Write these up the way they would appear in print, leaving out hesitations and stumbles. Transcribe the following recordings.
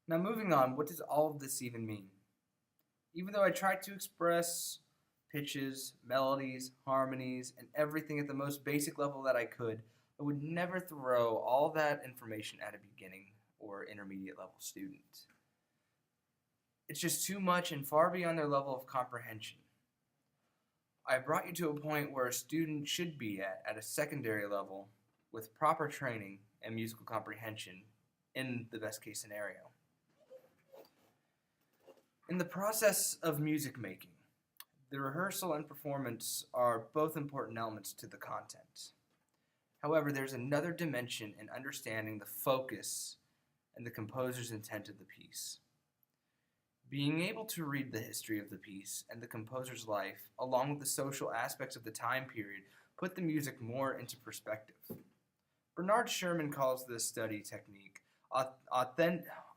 Now, moving on, what does all of this even mean? Even though I tried to express pitches, melodies, harmonies, and everything at the most basic level that I could, I would never throw all that information at a beginning or intermediate level student. It's just too much and far beyond their level of comprehension. I brought you to a point where a student should be at a secondary level with proper training and musical comprehension in the best case scenario. In the process of music making, the rehearsal and performance are both important elements to the content. However, there's another dimension in understanding the focus and the composer's intent of the piece. Being able to read the history of the piece and the composer's life, along with the social aspects of the time period, put the music more into perspective. Bernard Sherman calls this study technique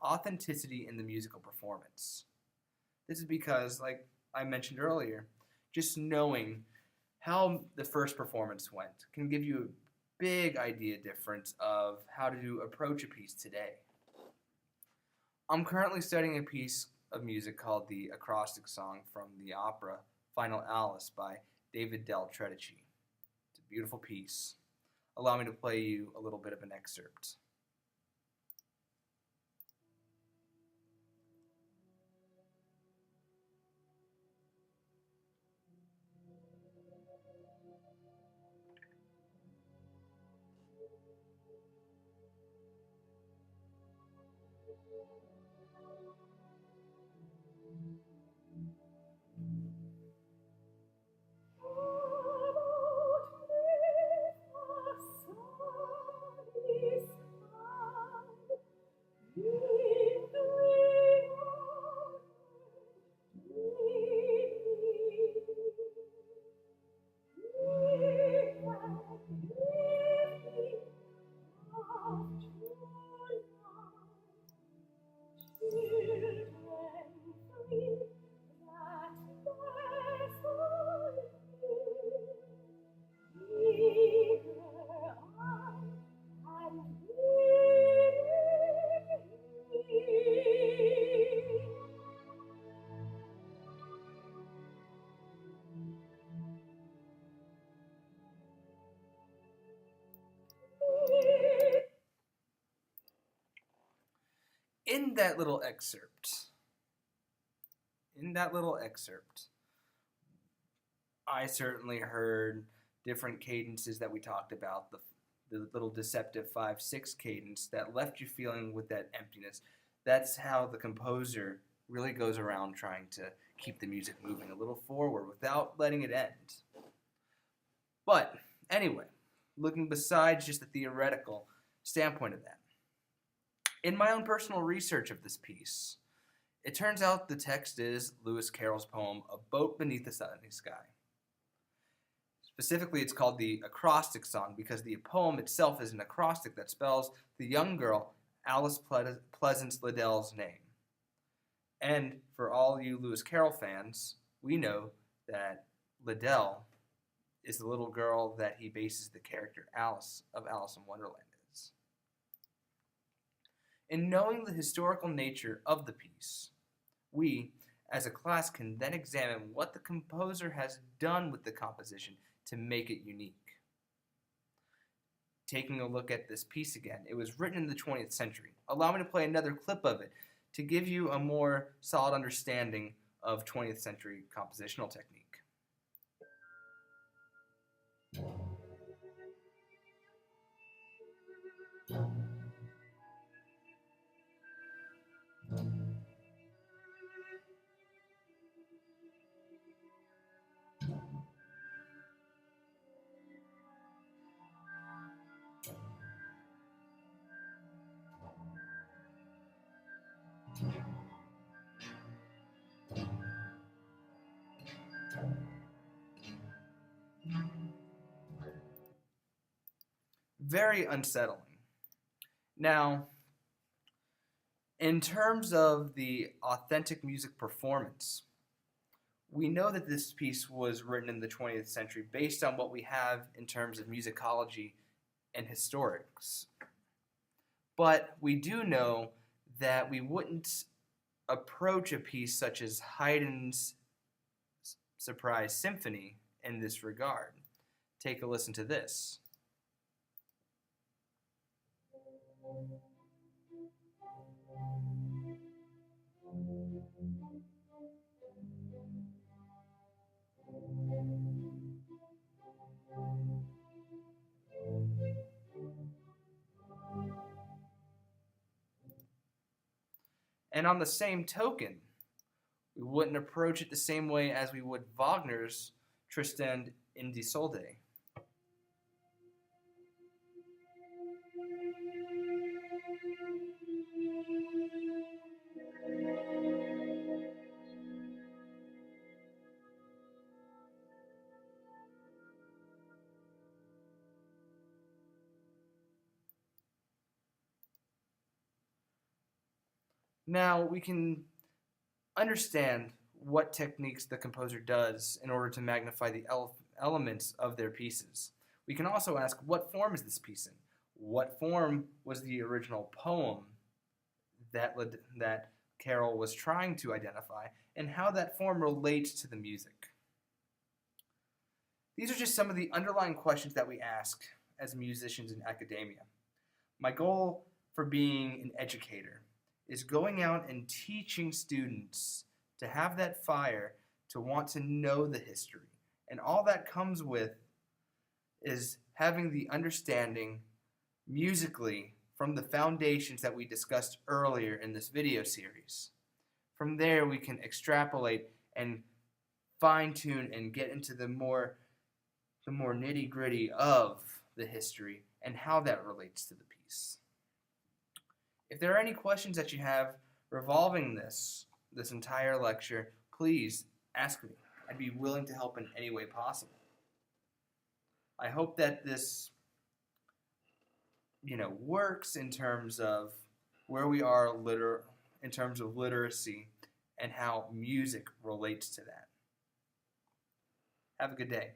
authenticity in the musical performance. This is because, like I mentioned earlier, just knowing how the first performance went can give you a big idea difference of how to approach a piece today. I'm currently studying a piece of music called the acrostic song from the opera Final Alice by David Del Tredici. It's a beautiful piece. Allow me to play you a little bit of an excerpt. In that little excerpt, I certainly heard different cadences that we talked about, the little deceptive 5/6 cadence that left you feeling with that emptiness. That's how the composer really goes around trying to keep the music moving a little forward without letting it end. But anyway, looking besides just the theoretical standpoint of that, in my own personal research of this piece, it turns out the text is Lewis Carroll's poem A Boat Beneath the Sunny Sky. Specifically, it's called the acrostic song because the poem itself is an acrostic that spells the young girl Alice Pleasance Liddell's name. And for all you Lewis Carroll fans, we know that Liddell is the little girl that he bases the character Alice of Alice in Wonderland is. In knowing the historical nature of the piece, we, as a class, can then examine what the composer has done with the composition to make it unique. Taking a look at this piece again, it was written in the 20th century. Allow me to play another clip of it to give you a more solid understanding of 20th century compositional technique. Very unsettling. Now, in terms of the authentic music performance, we know that this piece was written in the 20th century based on what we have in terms of musicology and historics. But we do know that we wouldn't approach a piece such as Haydn's Surprise Symphony in this regard. Take a listen to this. And on the same token, we wouldn't approach it the same way as we would Wagner's Tristan und Isolde. Now, we can understand what techniques the composer does in order to magnify the elements of their pieces. We can also ask, what form is this piece in? What form was the original poem that Carroll was trying to identify, and how that form relates to the music? These are just some of the underlying questions that we ask as musicians in academia. My goal for being an educator is going out and teaching students to have that fire to want to know the history. And all that comes with is having the understanding musically from the foundations that we discussed earlier in this video series. From there, we can extrapolate and fine-tune and get into the more nitty-gritty of the history and how that relates to the piece. If there are any questions that you have revolving this entire lecture, please ask me. I'd be willing to help in any way possible. I hope that this works in terms of where we are in terms of literacy and how music relates to that. Have a good day.